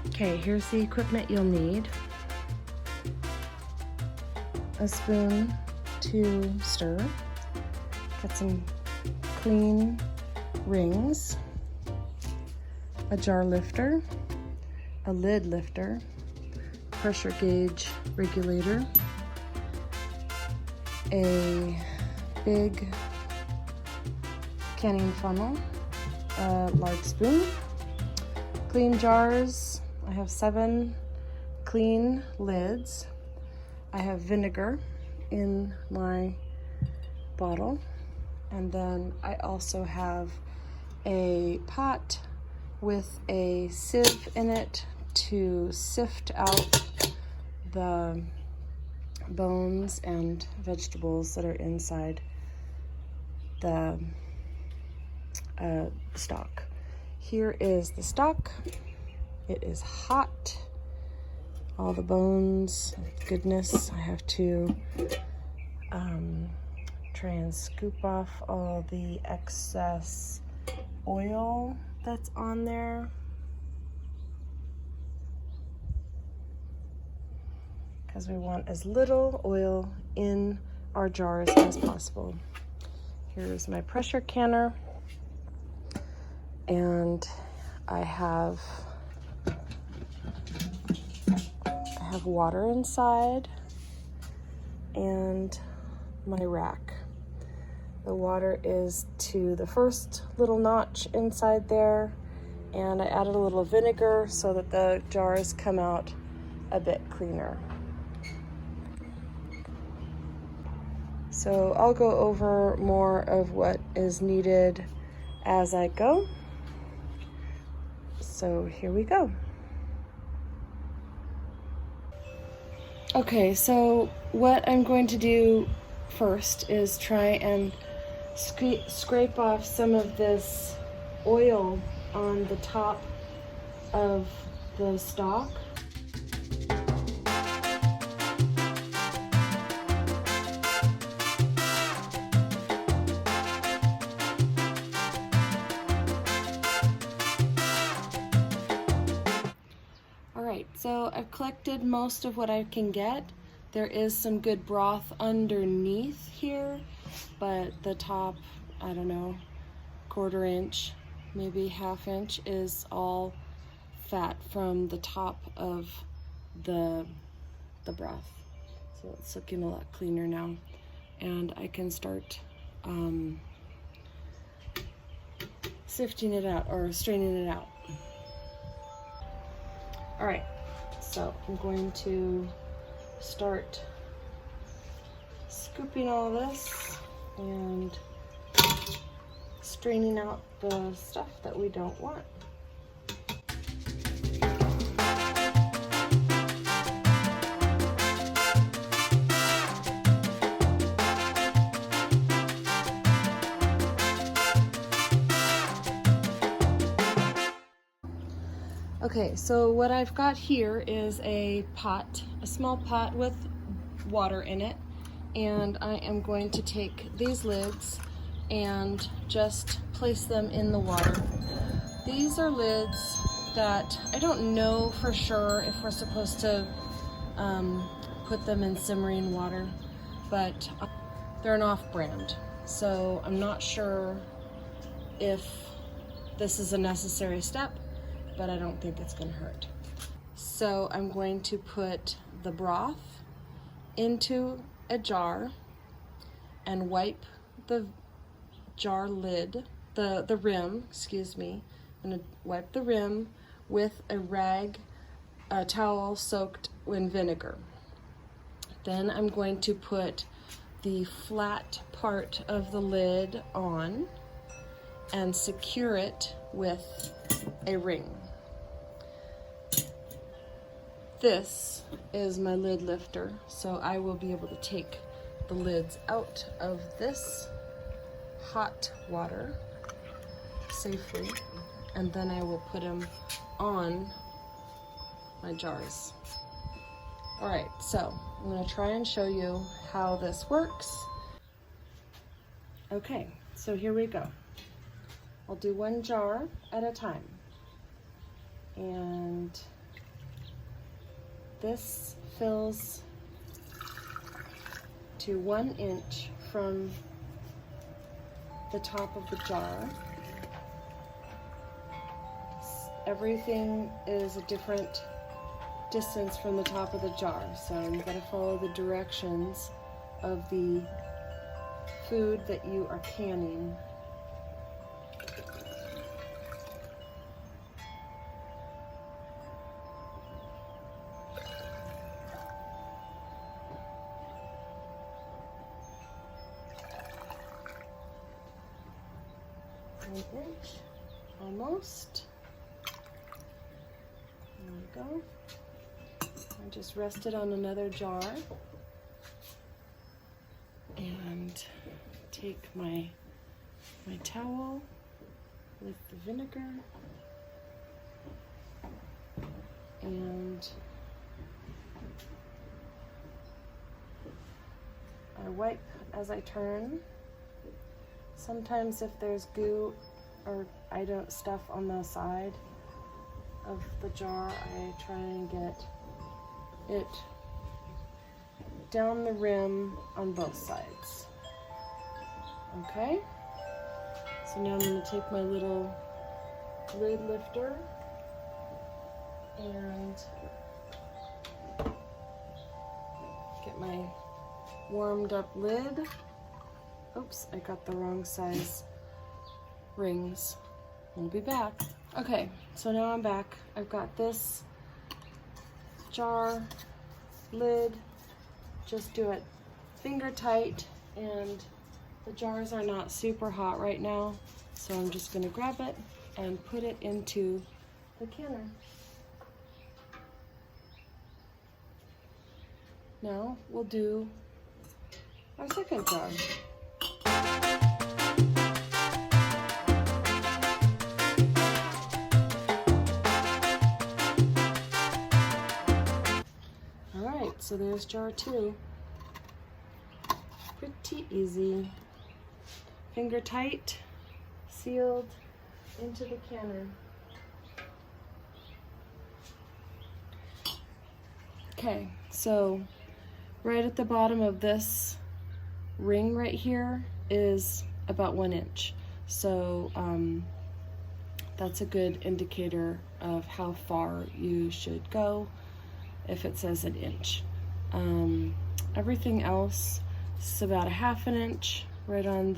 Okay, here's the equipment you'll need. A spoon to stir. Got some clean rings, a jar lifter, a lid lifter, pressure gauge regulator, a big canning funnel, a large spoon, clean jars. I have 7 clean lids. I have vinegar in my bottle, and then I also have a pot with a sieve in it to sift out the bones and vegetables that are inside the stock. Here is the stock. It is hot. All the bones, goodness. I have to try and scoop off all the excess oil that's on there. Because we want as little oil in our jars as possible. Here's my pressure canner, and I have water inside and my rack. The water is to the first little notch inside there, and I added a little vinegar so that the jars come out a bit cleaner. So I'll go over more of what is needed as I go. So here we go. Okay, so what I'm going to do first is try and scrape off some of this oil on the top of the stock. Alright, so I've collected most of what I can get. There is some good broth underneath here, but the top, I don't know, 1/4 inch, maybe 1/2 inch is all fat from the top of the broth. So it's looking a lot cleaner now, and I can start sifting it out or straining it out. All right, so I'm going to start scooping all this and straining out the stuff that we don't want. Okay, so what I've got here is a pot, a small pot with water in it, and I am going to take these lids and just place them in the water. These are lids that I don't know for sure if we're supposed to put them in simmering water, but they're an off-brand, so I'm not sure if this is a necessary step, but I don't think it's gonna hurt. So I'm going to put the broth into a jar and wipe the jar lid, the rim, excuse me. I'm gonna wipe the rim with a towel soaked in vinegar. Then I'm going to put the flat part of the lid on and secure it with a ring. This is my lid lifter, so I will be able to take the lids out of this hot water safely, and then I will put them on my jars. All right, so I'm going to try and show you how this works. Okay, so here we go. I'll do one jar at a time. And This fills to 1 inch from the top of the jar. Everything is a different distance from the top of the jar, so you gotta follow the directions of the food that you are canning. Inch, almost. There we go. I just rest it on another jar and take my towel with the vinegar and I wipe as I turn. Sometimes if there's goo or stuff on the side of the jar, I try and get it down the rim on both sides. Okay? So now I'm going to take my little lid lifter and get my warmed up lid. Oops, I got the wrong size rings. We'll be back. Okay, so now I'm back. I've got this jar lid. Just do it finger tight, and the jars are not super hot right now, so I'm just gonna grab it and put it into the canner. Now we'll do our second jar. Alright, so there's jar 2. Pretty easy. Finger tight, sealed into the canner. Okay, so right at the bottom of this ring right here is about 1 inch. So that's a good indicator of how far you should go if it says 1 inch. Everything else is about 1/2 inch right on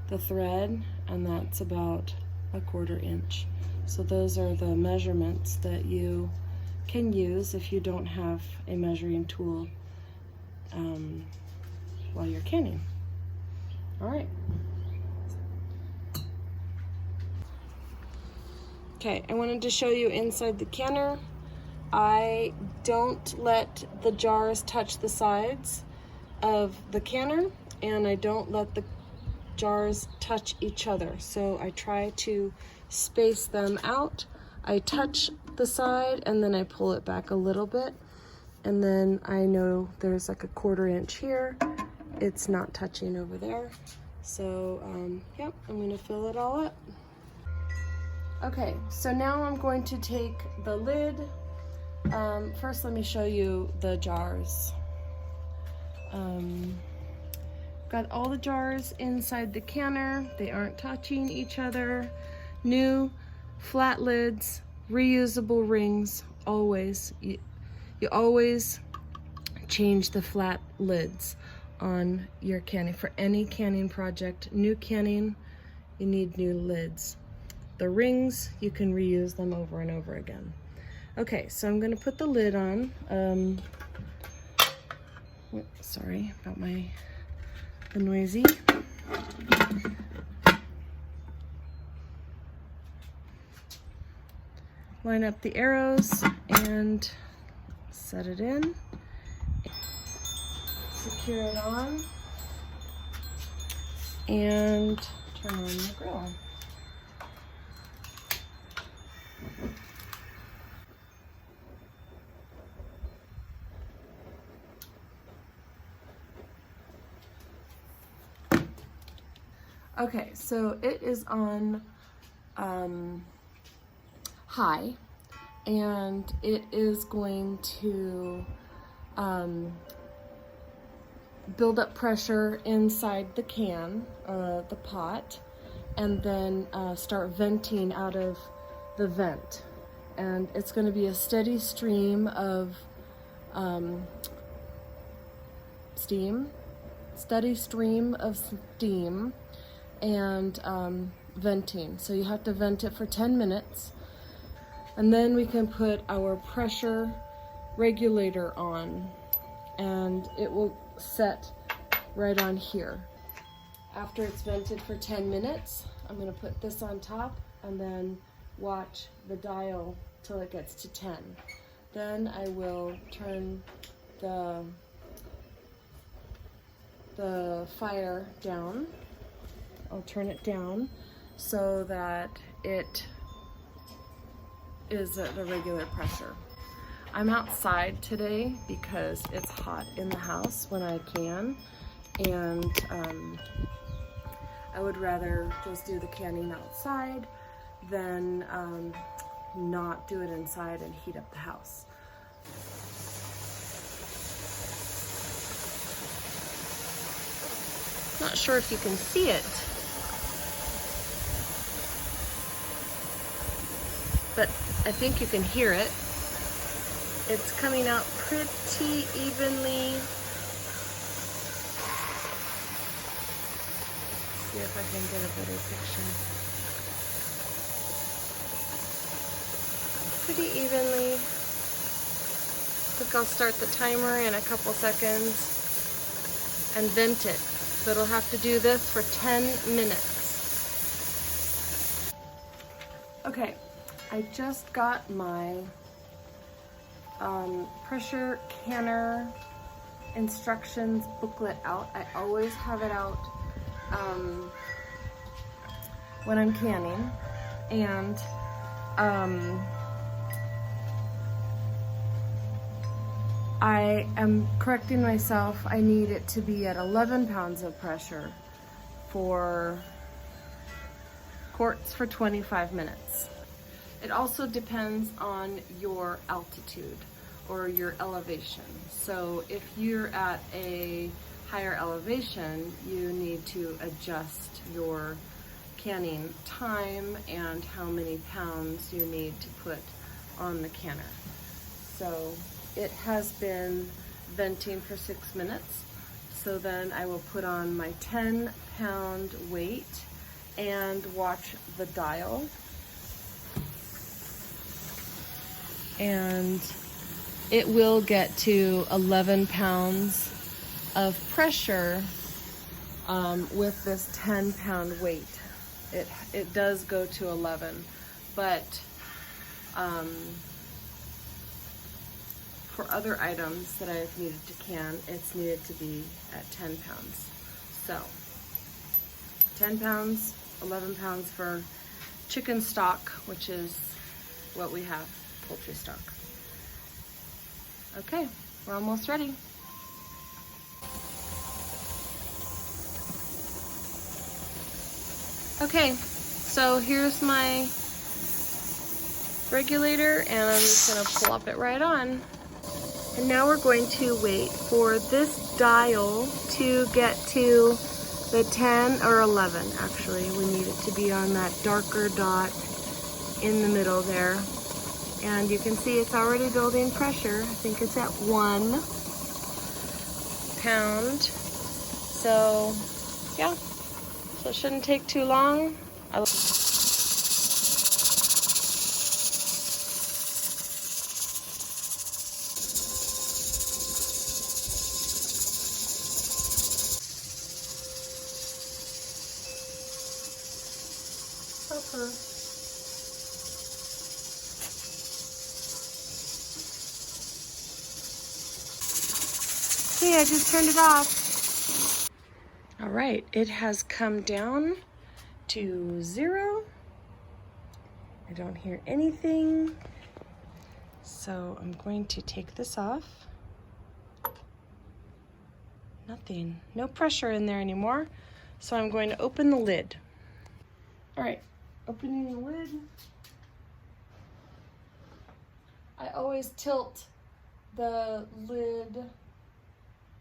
the thread, and that's about 1/4 inch. So those are the measurements that you can use if you don't have a measuring tool while you're canning. All right. Okay, I wanted to show you inside the canner. I don't let the jars touch the sides of the canner, and I don't let the jars touch each other. So I try to space them out. I touch the side and then I pull it back a little bit, and then I know there's like 1/4 inch here. It's not touching over there. So yep, I'm gonna fill it all up. Okay, so now I'm going to take the lid. First, let me show you the jars. Got all the jars inside the canner. They aren't touching each other. New flat lids, reusable rings, always. You always change the flat lids on your canning. For any canning project, new canning, you need new lids. The rings, you can reuse them over and over again. Okay, so I'm gonna put the lid on. Sorry about the noisy. Line up the arrows and set it in. Secure it on and turn on the grill. Okay, so it is on high, and it is going to build up pressure inside the can, the pot, and then start venting out of the vent. And it's going to be a steady stream of steam and venting. So you have to vent it for 10 minutes, and then we can put our pressure regulator on, and it will set right on here. After it's vented for 10 minutes, I'm going to put this on top and then watch the dial till it gets to 10. Then I will turn the fire down. I'll turn it down so that it is at the regular pressure. I'm outside today because it's hot in the house when I can, and I would rather just do the canning outside than not do it inside and heat up the house. Not sure if you can see it, but I think you can hear it. It's coming out pretty evenly. Let's see if I can get a better picture. Pretty evenly. I think I'll start the timer in a couple seconds and vent it. So it'll have to do this for 10 minutes. Okay, I just got my pressure canner instructions booklet out. I always have it out when I'm canning, and I am correcting myself. I need it to be at 11 pounds of pressure for quarts for 25 minutes. It also depends on your altitude or your elevation. So if you're at a higher elevation, you need to adjust your canning time and how many pounds you need to put on the canner. So it has been venting for 6 minutes. So then I will put on my 10-pound weight and watch the dial. And it will get to 11 pounds of pressure with this 10-pound weight. It does go to 11, but for other items that I've needed to can, it's needed to be at 10 pounds. So 10 pounds, 11 pounds for chicken stock, which is what we have, poultry stock. Okay, we're almost ready. Okay, so here's my regulator, and I'm just gonna plop it right on. And now we're going to wait for this dial to get to the 10 or 11. Actually, we need it to be on that darker dot in the middle there. And you can see it's already building pressure. I think it's at 1 pound. So, yeah. So it shouldn't take too long. Pepper. See, I just turned it off. All right, it has come down to 0. I don't hear anything. So I'm going to take this off. Nothing, no pressure in there anymore. So I'm going to open the lid. All right, opening the lid. I always tilt the lid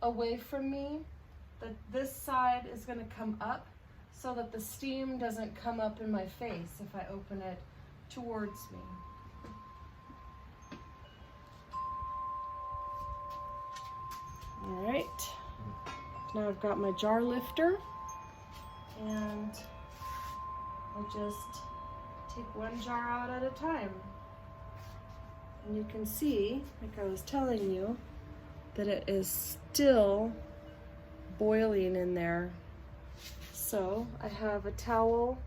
away from me. This side is going to come up so that the steam doesn't come up in my face if I open it towards me. All right, now I've got my jar lifter, and I'll just take one jar out at a time. And you can see, like I was telling you, that it is still boiling in there. So I have a towel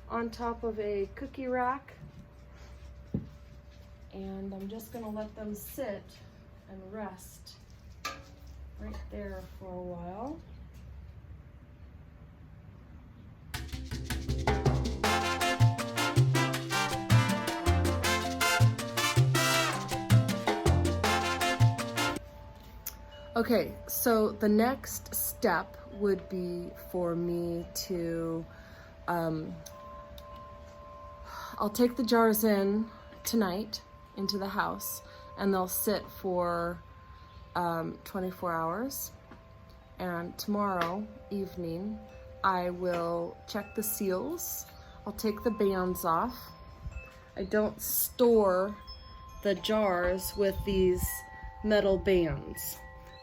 on top of a cookie rack, and I'm just gonna let them sit and rest right there for a while. Okay, so the next step would be for me to, I'll take the jars in tonight into the house, and they'll sit for 24 hours. And tomorrow evening, I will check the seals. I'll take the bands off. I don't store the jars with these metal bands.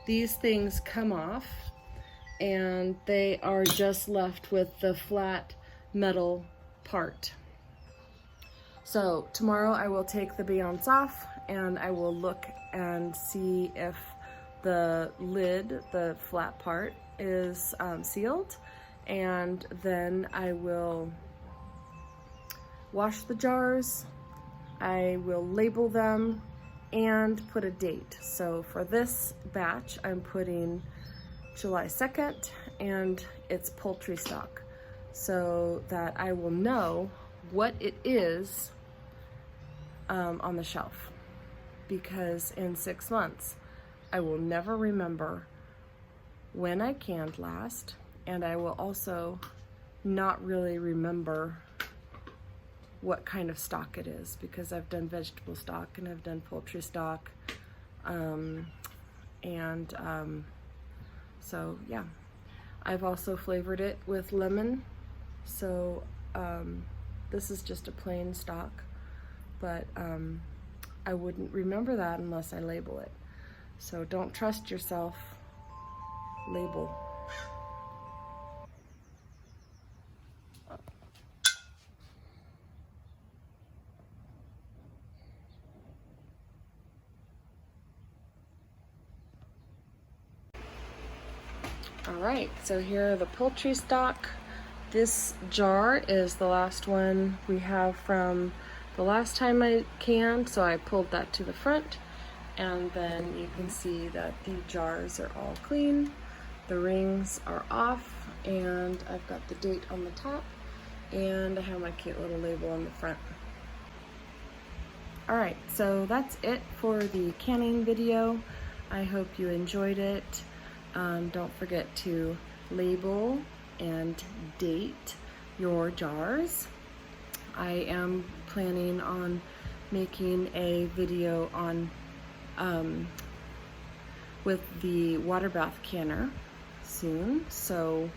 These things come off, and they are just left with the flat metal part. So tomorrow I will take the bands off, and I will look and see if the lid, the flat part, is sealed, and then I will wash the jars, I will label them, and put a date. So for this batch, I'm putting July 2nd, and it's poultry stock, so that I will know what it is on the shelf, because in 6 months, I will never remember when I canned last, and I will also not really remember what kind of stock it is, because I've done vegetable stock and I've done poultry stock, so yeah. I've also flavored it with lemon, so this is just a plain stock, but I wouldn't remember that unless I label it. So don't trust yourself, label. All right, so here are the poultry stock. This jar is the last one we have from the last time I canned, so I pulled that to the front, and then you can see that the jars are all clean, the rings are off, and I've got the date on the top, and I have my cute little label on the front. All right, so that's it for the canning video. I hope you enjoyed it. Don't forget to label and date your jars. I am planning on making a video on with the water bath canner soon, so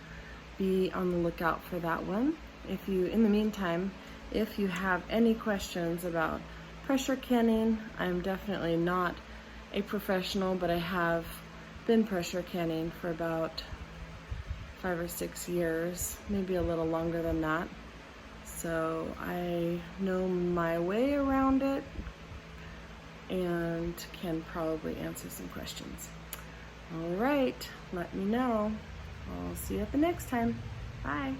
be on the lookout for that one. If you, in the meantime, if you have any questions about pressure canning, I'm definitely not a professional, but I have been pressure canning for about 5 or 6 years, maybe a little longer than that. So I know my way around it and can probably answer some questions. All right, let me know. I'll see you at the next time. Bye.